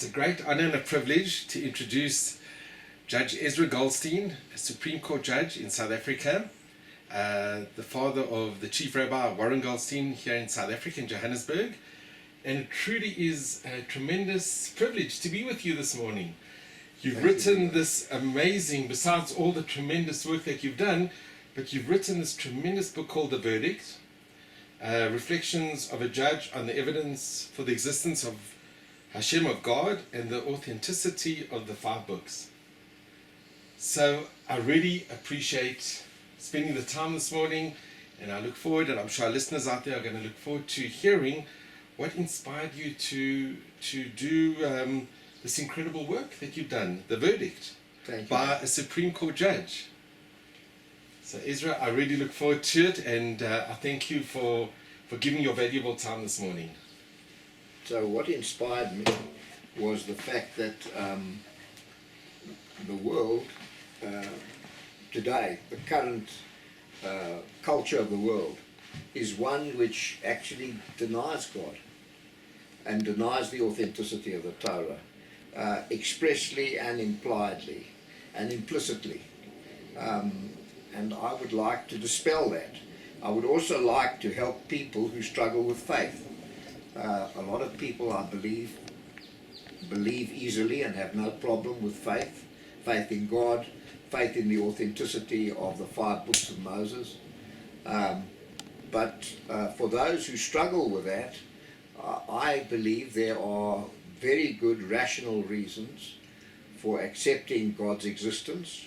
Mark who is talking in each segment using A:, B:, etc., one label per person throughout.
A: It's a great honor and a privilege to introduce Judge Ezra Goldstein, a Supreme Court judge in South Africa, the father of the Chief Rabbi Warren Goldstein here in South Africa, in Johannesburg. And it truly is a tremendous privilege to be with you this morning. You've written this amazing, besides all the tremendous work that you've done, but you've written this tremendous book called The Verdict, Reflections of a Judge on the Evidence for the Existence of Hashem, of God, and the Authenticity of the 5 books. So I really appreciate spending the time this morning, and I look forward, and I'm sure our listeners out there are going to look forward to hearing what inspired you to do this incredible work that you've done, The Verdict, by a Supreme Court judge. So Ezra, I really look forward to it, and I thank you for giving your valuable time this morning.
B: So what inspired me was the fact that the world today, the current culture of the world, is one which actually denies God and denies the authenticity of the Torah, expressly and impliedly and implicitly. And I would like to dispel that. I would also like to help people who struggle with faith. A lot of people, I believe easily and have no problem with faith in God, faith in the authenticity of the 5 books of Moses. But for those who struggle with that, I believe there are very good rational reasons for accepting God's existence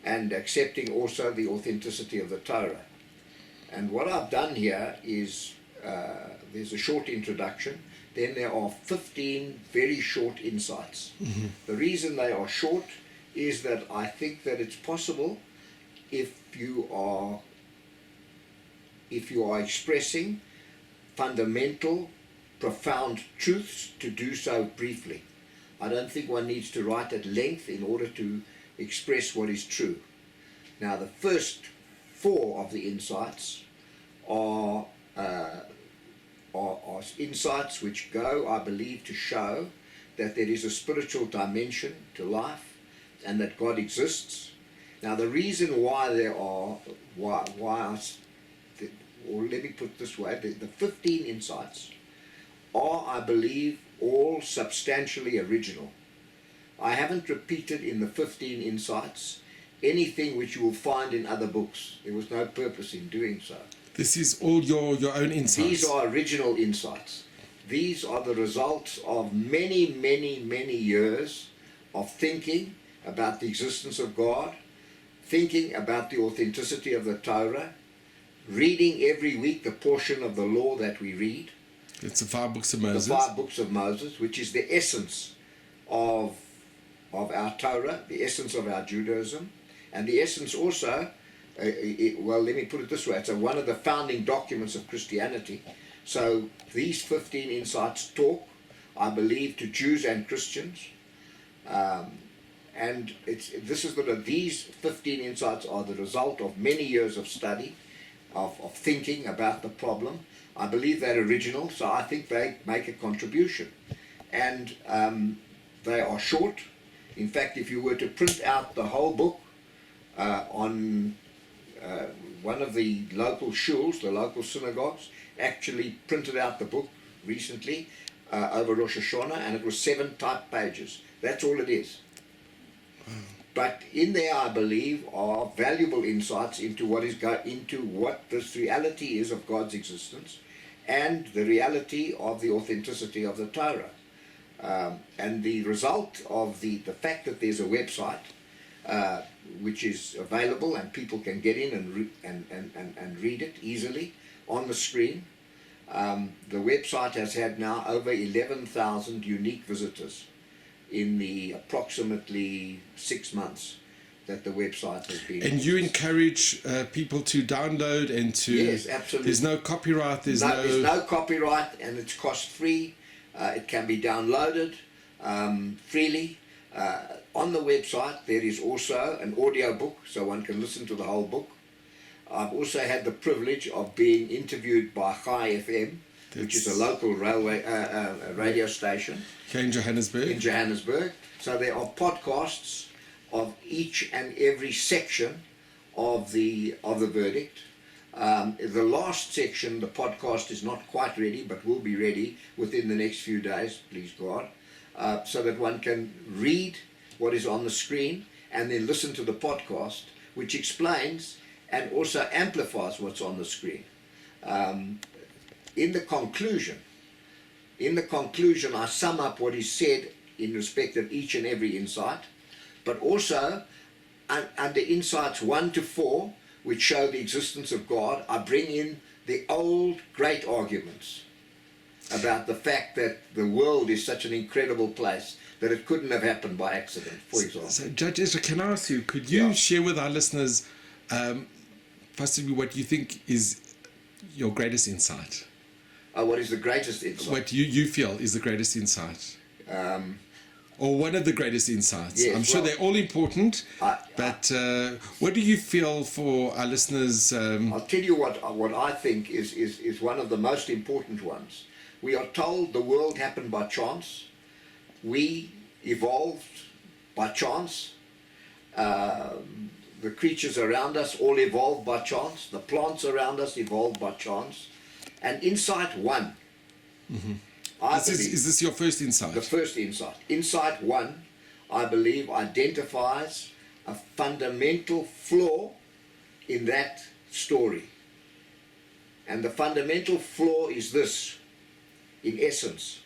B: and accepting also the authenticity of the Torah. And what I've done here is there's a short introduction, then there are 15 very short insights. Mm-hmm. The reason they are short is that I think that it's possible if you are expressing fundamental, profound truths, to do so briefly. I don't think one needs to write at length in order to express what is true. Now, the first 4 of the insights are insights which go, I believe, to show that there is a spiritual dimension to life and that God exists. Now, the reason why or let me put it this way, the 15 insights are, I believe, all substantially original. I haven't repeated in the 15 insights anything which you will find in other books. There was no purpose in doing so.
A: This is all your own insights.
B: These are original insights. These are the results of many, many, many years of thinking about the existence of God, thinking about the authenticity of the Torah, reading every week the portion of the law that we read.
A: It's the 5 books of Moses.
B: The 5 books of Moses, which is the essence of our Torah, the essence of our Judaism, and the essence also, well, let me put it this way, it's one of the founding documents of Christianity. So these 15 insights talk, I believe, to Jews and Christians, and these 15 insights are the result of many years of study, of thinking about the problem. I believe they're original, so I think they make a contribution. And they are short. In fact, if you were to print out the whole book on one of the local shuls, the local synagogues, actually printed out the book recently over Rosh Hashanah, and it was 7 typed pages. That's all it is. But in there, I believe, are valuable insights into what this reality is of God's existence and the reality of the authenticity of the Torah. And the result of the fact that there's a website which is available and people can get in and read it easily on the screen. The website has had now over 11,000 unique visitors in the approximately 6 months that the website has been.
A: And you encourage people to download and to...
B: Yes, absolutely.
A: There's no copyright,
B: there's no copyright, and it's cost-free. It can be downloaded freely. On the website there is also an audio book, so one can listen to the whole book. I've also had the privilege of being interviewed by Chai FM which is a local railway radio station
A: Here in Johannesburg.
B: in Johannesburg. So there are podcasts of each and every section of the verdict. The last section, the podcast is not quite ready, but will be ready within the next few days, please God, so that one can read what is on the screen and then listen to the podcast, which explains and also amplifies what's on the screen. In the conclusion, I sum up what is said in respect of each and every insight, but also under insights 1 to 4, which show the existence of God, I bring in the old great arguments about the fact that the world is such an incredible place that it couldn't have happened by accident, for example.
A: So, Judge Ezra, can I ask you, could you share with our listeners, possibly what you think is your greatest insight?
B: What is the greatest insight?
A: What you feel is the greatest insight? Or one of the greatest insights?
B: Yes,
A: I'm sure they're all important, but what do you feel for our listeners?
B: I'll tell you what I think is one of the most important ones. We are told the world happened by chance. We evolved by chance. The creatures around us all evolved by chance. The plants around us evolved by chance. And insight 1.
A: Mm-hmm. Is this your first insight?
B: The first insight. Insight 1, I believe, identifies a fundamental flaw in that story. And the fundamental flaw is this, in essence.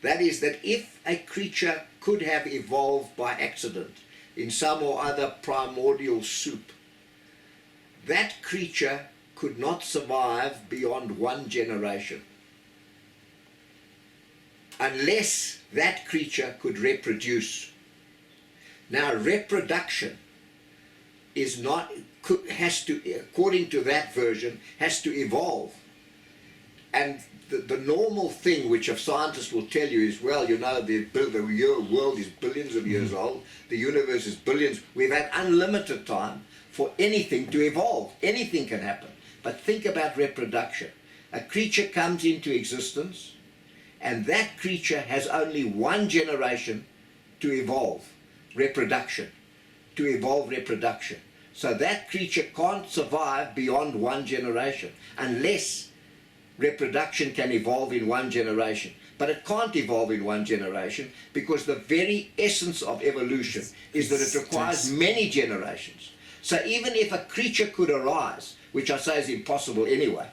B: That is that if a creature could have evolved by accident in some or other primordial soup, that creature could not survive beyond 1 generation unless that creature could reproduce. Now, reproduction has to, according to that version, has to evolve. And the normal thing which a scientist will tell you is, well, you know, the world is billions of years old, the universe is billions, we've had unlimited time for anything to evolve. Anything can happen. But think about reproduction. A creature comes into existence, and that creature has only 1 generation to evolve reproduction. So that creature can't survive beyond 1 generation unless reproduction can evolve in 1 generation. But it can't evolve in 1 generation because the very essence of evolution is that it requires many generations. So even if a creature could arise, which I say is impossible anyway,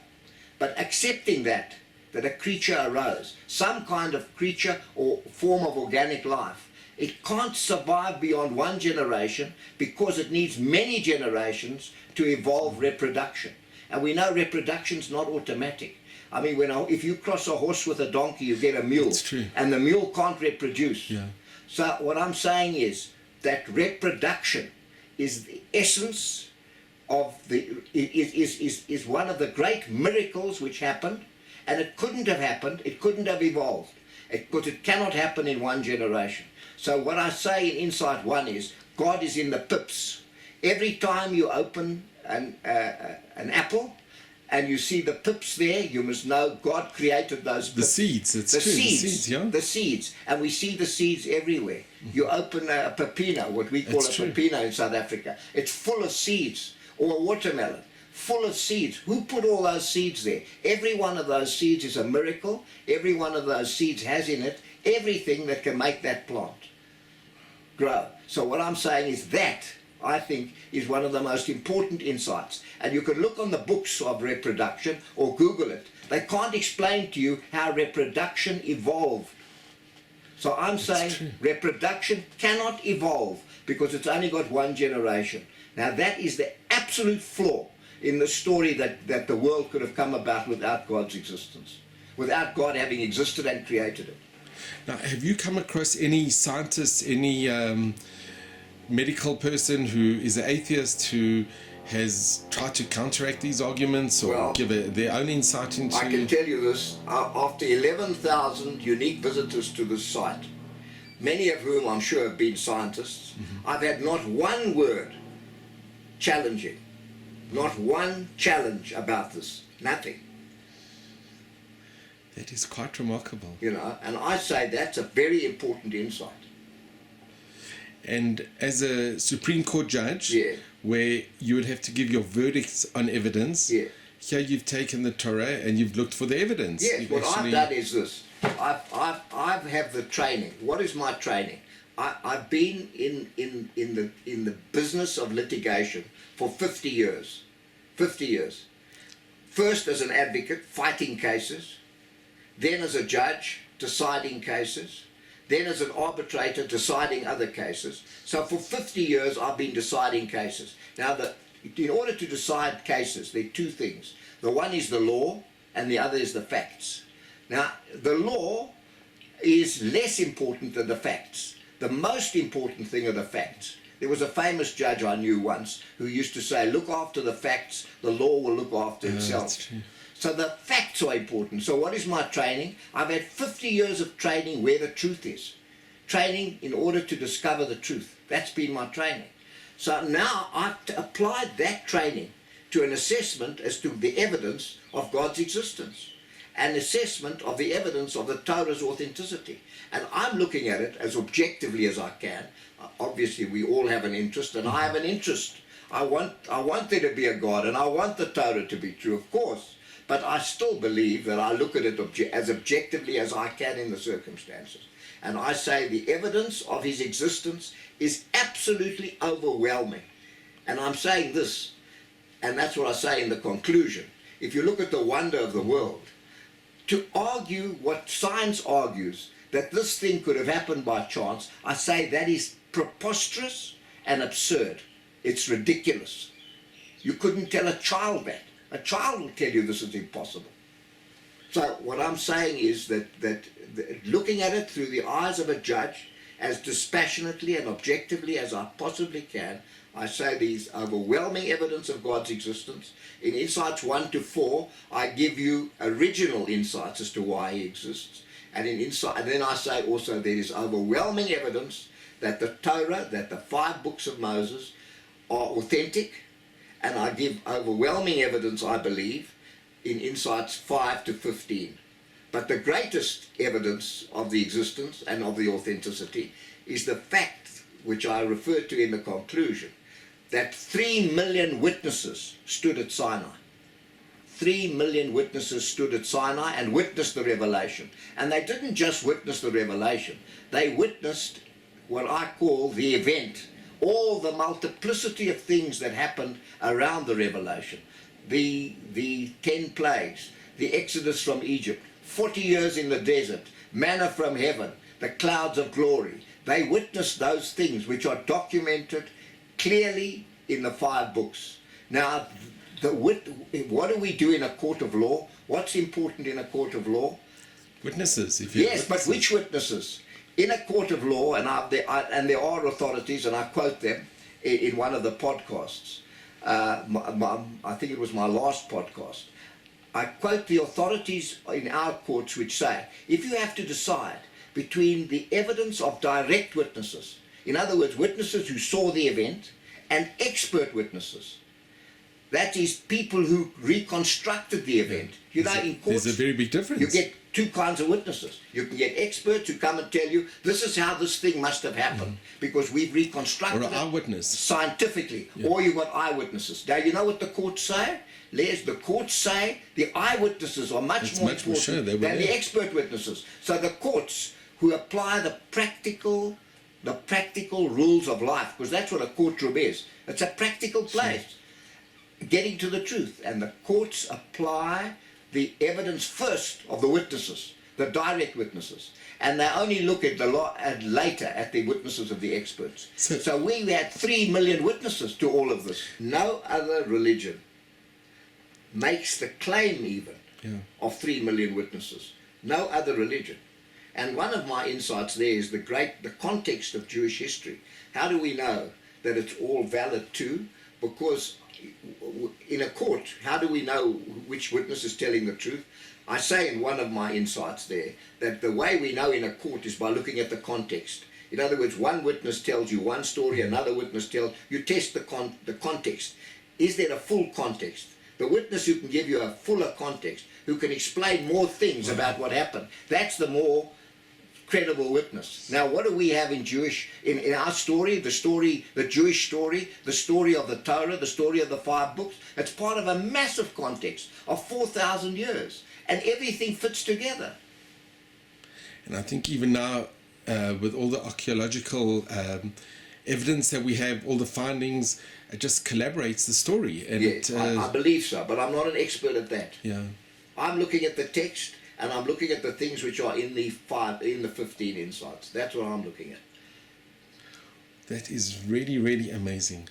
B: but accepting that a creature arose, some kind of creature or form of organic life, it can't survive beyond 1 generation because it needs many generations to evolve reproduction. And we know reproduction's not automatic. I mean, if you cross a horse with a donkey, you get a mule.
A: That's true.
B: And the mule can't reproduce.
A: Yeah.
B: So what I'm saying is that reproduction is the essence of is one of the great miracles which happened, and it couldn't have happened, it couldn't have evolved, because it cannot happen in 1 generation. So what I say in Insight 1 is, God is in the pips. Every time you open an apple and you see the pips there, you must know God created those pips.
A: The seeds, it's true.
B: The seeds, and we see the seeds everywhere. You open a pepino, what we call pepino in South Africa, it's full of seeds, or a watermelon, full of seeds. Who put all those seeds there? Every one of those seeds is a miracle. Every one of those seeds has in it everything that can make that plant grow. So what I'm saying is that, I think, is one of the most important insights. And you can look on the books of reproduction or Google it. They can't explain to you how reproduction evolved. So I'm saying reproduction cannot evolve because it's only got 1 generation. Now that is the absolute flaw in the story that the world could have come about without God's existence, without God having existed and created it.
A: Now, have you come across any scientist, any medical person who is an atheist who has tried to counteract these arguments or give their own insight into...
B: I can tell you this, after 11,000 unique visitors to this site, many of whom I'm sure have been scientists, I've had not one word challenging, not one challenge about this, nothing.
A: That is quite remarkable.
B: You know, and I say that's a very important insight.
A: And as a Supreme Court judge,
B: Yeah.
A: where you would have to give your verdicts on evidence,
B: Yeah.
A: here you've taken the Torah and you've looked for the evidence.
B: Yes,
A: You've
B: what
A: actually-
B: I've done is this. I have the training. What is my training? I've been in the business of litigation for 50 years. 50 years. First as an advocate, fighting cases. Then as a judge, deciding cases. Then as an arbitrator, deciding other cases. So for 50 years I've been deciding cases. Now, in order to decide cases, there are two things. The one is the law and the other is the facts. Now, the law is less important than the facts. The most important thing are the facts. There was a famous judge I knew once who used to say, look after the facts, the law will look after itself.
A: That's true.
B: So the facts are important. So what is my training? I've had 50 years of training where the truth is. Training in order to discover the truth. That's been my training. So now I've applied that training to an assessment as to the evidence of God's existence. An assessment of the evidence of the Torah's authenticity. And I'm looking at it as objectively as I can. Obviously we all have an interest, and I have an interest. I want there to be a God, and I want the Torah to be true, of course. But I still believe that I look at it as objectively as I can in the circumstances. And I say the evidence of his existence is absolutely overwhelming. And I'm saying this, and that's what I say in the conclusion. If you look at the wonder of the world, to argue what science argues, that this thing could have happened by chance, I say that is preposterous and absurd. It's ridiculous. You couldn't tell a child that. A child will tell you this is impossible. So what I'm saying is that looking at it through the eyes of a judge, as dispassionately and objectively as I possibly can, I say there's overwhelming evidence of God's existence. In insights 1 to 4, I give you original insights as to why he exists. And then I say also there is overwhelming evidence that the Torah, that the 5 books of Moses are authentic. And I give overwhelming evidence, I believe, in insights 5 to 15. But the greatest evidence of the existence and of the authenticity is the fact, which I referred to in the conclusion, that 3 million witnesses stood at Sinai. 3 million witnesses stood at Sinai and witnessed the revelation. And they didn't just witness the revelation, they witnessed what I call the event, all the multiplicity of things that happened around the revelation. The 10 plagues, the exodus from Egypt, 40 years in the desert, manna from heaven, the clouds of glory. They witnessed those things which are documented clearly in the 5 books. Now, what do we do in a court of law? What's important in a court of law?
A: Witnesses.
B: Yes, but which witnesses? In a court of law, and there are authorities, and I quote them in one of the podcasts. I think it was my last podcast. I quote the authorities in our courts which say, if you have to decide between the evidence of direct witnesses, in other words, witnesses who saw the event, and expert witnesses, that is people who reconstructed the event. You know, in courts,
A: there's a very big difference.
B: you get 2 kinds of witnesses. You can get experts who come and tell you, this is how this thing must have happened, because we've reconstructed
A: Or an
B: it
A: eyewitness.
B: scientifically. Or you've got eyewitnesses. Now, you know what the courts say? Les, the courts say the eyewitnesses are much more important
A: sure,
B: than the expert witnesses. So the courts who apply the practical rules of life, because that's what a courtroom is. It's a practical place. Getting to the truth. And the courts apply the evidence first of the witnesses, the direct witnesses. And they only look at later at the witnesses of the experts. So we had 3 million witnesses to all of this. No other religion makes the claim even of 3 million witnesses. No other religion. And one of my insights there is the context of Jewish history. How do we know that it's all valid too? Because in a court, how do we know which witness is telling the truth? I say in one of my insights there that the way we know in a court is by looking at the context. In other words, one witness tells you one story, another witness tells you. Test the context. Is there a full context? The witness who can give you a fuller context who can explain more things about what happened. That's the more credible witness. Now, what do we have in our story, the Jewish story, the story of the Torah, the story of the 5 books? It's part of a massive context of 4,000 years, and everything fits together.
A: And I think even now, with all the archaeological evidence that we have, all the findings, it just collaborates the story. And
B: Yes, I believe so, but I'm not an expert at that.
A: Yeah.
B: I'm looking at the text, and I'm looking at the things which are in the 15 insights. That's what I'm looking at.
A: That is really, really amazing.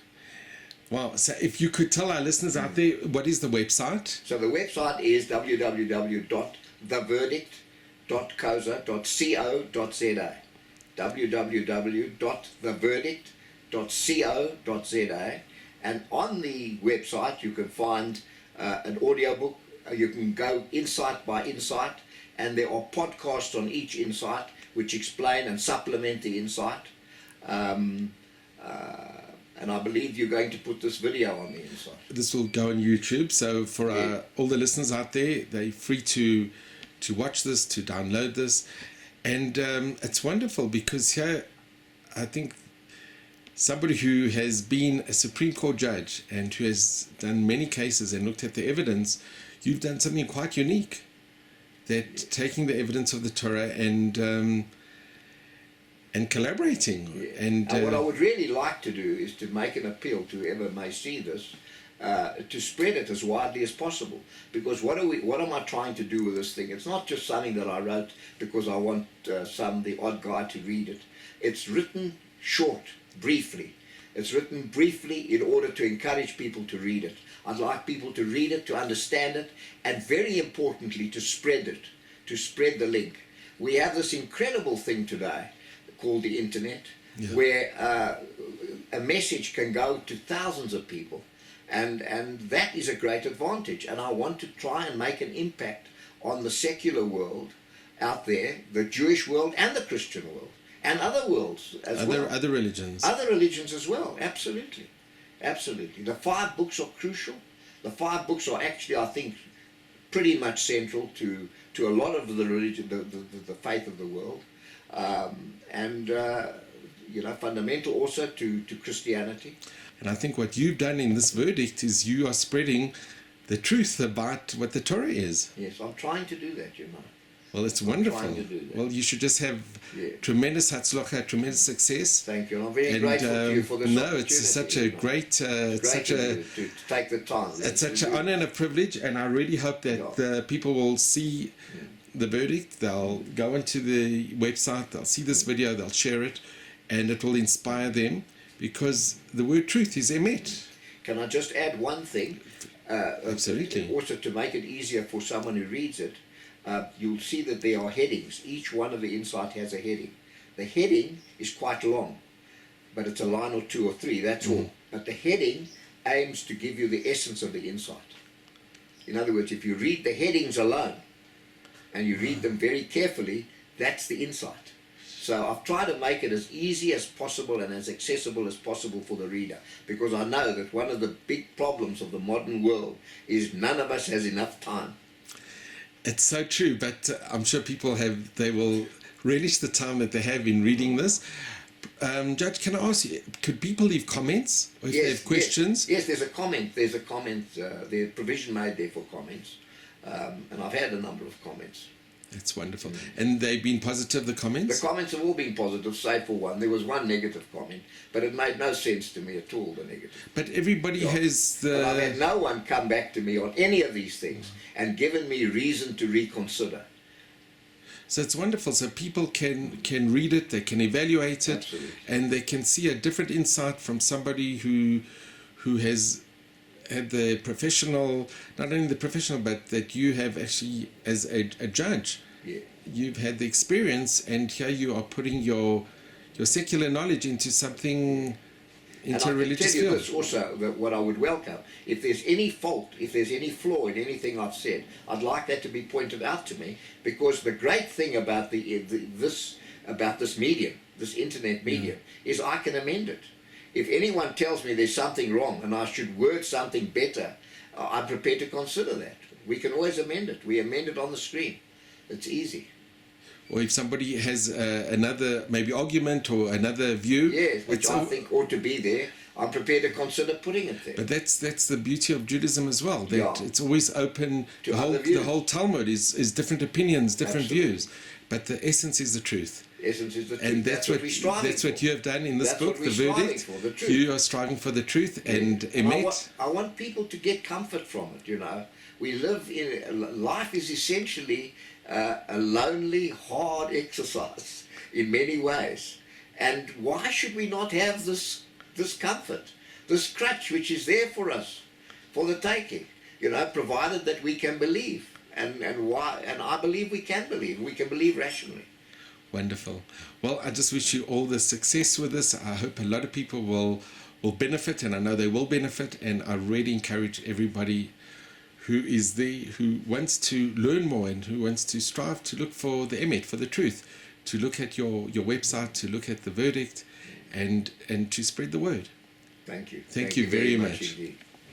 A: Wow. So if you could tell our listeners out there, what is the website?
B: So the website is www.theverdict.co.za. www.theverdict.co.za. And on the website you can find an audiobook. You can go insight by insight, and there are podcasts on each insight which explain and supplement the insight. And I believe you're going to put this video on the insight.
A: This will go on YouTube. So for all the listeners out there, they're free to watch this, to download this. And it's wonderful because here, I think somebody who has been a Supreme Court judge and who has done many cases and looked at the evidence, you've done something quite unique, that taking the evidence of the Torah and collaborating.
B: Yeah.
A: And
B: what I would really like to do is to make an appeal to whoever may see this, to spread it as widely as possible. Because what am I trying to do with this thing? It's not just something that I wrote because I want the odd guy to read it. It's written short, briefly. It's written briefly in order to encourage people to read it. I'd like people to read it, to understand it, and very importantly, to spread it, to spread the link. We have this incredible thing today called the internet, where a message can go to thousands of people, and that is a great advantage. And I want to try and make an impact on the secular world out there, the Jewish world and the Christian world, and other worlds as well.
A: Other religions.
B: Other religions as well, absolutely. Absolutely. The 5 books are crucial. The 5 books are actually, I think, pretty much central to a lot of the religion, the faith of the world. Fundamental also to Christianity.
A: And I think what you've done in this verdict is you are spreading the truth about what the Torah is.
B: Yes, I'm trying to do that,
A: Well, it's wonderful.
B: Trying to do that.
A: Well, you should just have tremendous hatzlacha, tremendous success.
B: Thank you. And I'm very grateful to you for this opportunity.
A: No, it's such a great,
B: to take the time.
A: It's such an honor and a privilege, and I really hope that the people will see the verdict. They'll go into the website, they'll see this video, they'll share it, and it will inspire them, because the word truth is emet.
B: Can I just add one thing?
A: Absolutely.
B: Also, to make it easier for someone who reads it, you'll see that there are headings. Each one of the insight has a heading. The heading is quite long, but it's a line or 2 or 3, that's all. But the heading aims to give you the essence of the insight. In other words, if you read the headings alone, and you read them very carefully, that's the insight. So I've tried to make it as easy as possible and as accessible as possible for the reader, because I know that one of the big problems of the modern world is none of us has enough time.
A: It's so true, but I'm sure they will relish the time that they have in reading this. Judge, can I ask you, could people leave comments or if they have questions?
B: Yes, there's a comment. There's a provision made there for comments, and I've had a number of comments.
A: That's wonderful. And they've been positive, the comments?
B: The comments have all been positive, save for one. There was one negative comment, but it made no sense to me at all, the negative.
A: But everybody has the...
B: But I've had no one come back to me on any of these things and given me reason to reconsider.
A: So it's wonderful. So people can read it, they can evaluate it,
B: Absolutely.
A: And they can see a different insight from somebody who has had the professional, not only the professional, but that you have actually as a judge.
B: Yeah.
A: You've had the experience, and here you are putting your secular knowledge into something, into a religious
B: field. And I
A: field.
B: can tell you this also, that what I would welcome, if there's any fault, if there's any flaw in anything I've said, I'd like that to be pointed out to me, because the great thing about this medium, this internet medium, is I can amend it. If anyone tells me there's something wrong and I should word something better, I'm prepared to consider that. We can always amend it. We amend it on the screen. It's easy.
A: Or if somebody has another maybe argument or another view,
B: Yes, which I think ought to be there, I'm prepared to consider putting it there.
A: But that's the beauty of Judaism as well. That it's always open.
B: To
A: the
B: other views.
A: whole Talmud is different opinions, different
B: Absolutely.
A: views, but the essence is the truth.
B: Essence is the truth.
A: And that's what
B: we're striving
A: that's what
B: for.
A: you have done in this
B: That's
A: book,
B: what
A: the
B: we're striving
A: verdict.
B: for, the truth.
A: You are striving for the truth, and
B: I want people to get comfort from it. You know, we live in life is essentially a lonely, hard exercise in many ways. And why should we not have this comfort, this crutch which is there for us, for the taking? You know, provided that we can believe, and I believe we can believe rationally.
A: Wonderful. Well, I just wish you all the success with this. I hope a lot of people will benefit, and I know they will benefit. And I really encourage everybody who is there, who wants to learn more and who wants to strive to look for the emet, for the truth, to look at your website, to look at the verdict, and to spread the word.
B: Thank you.
A: Thank you very much.
B: Indeed.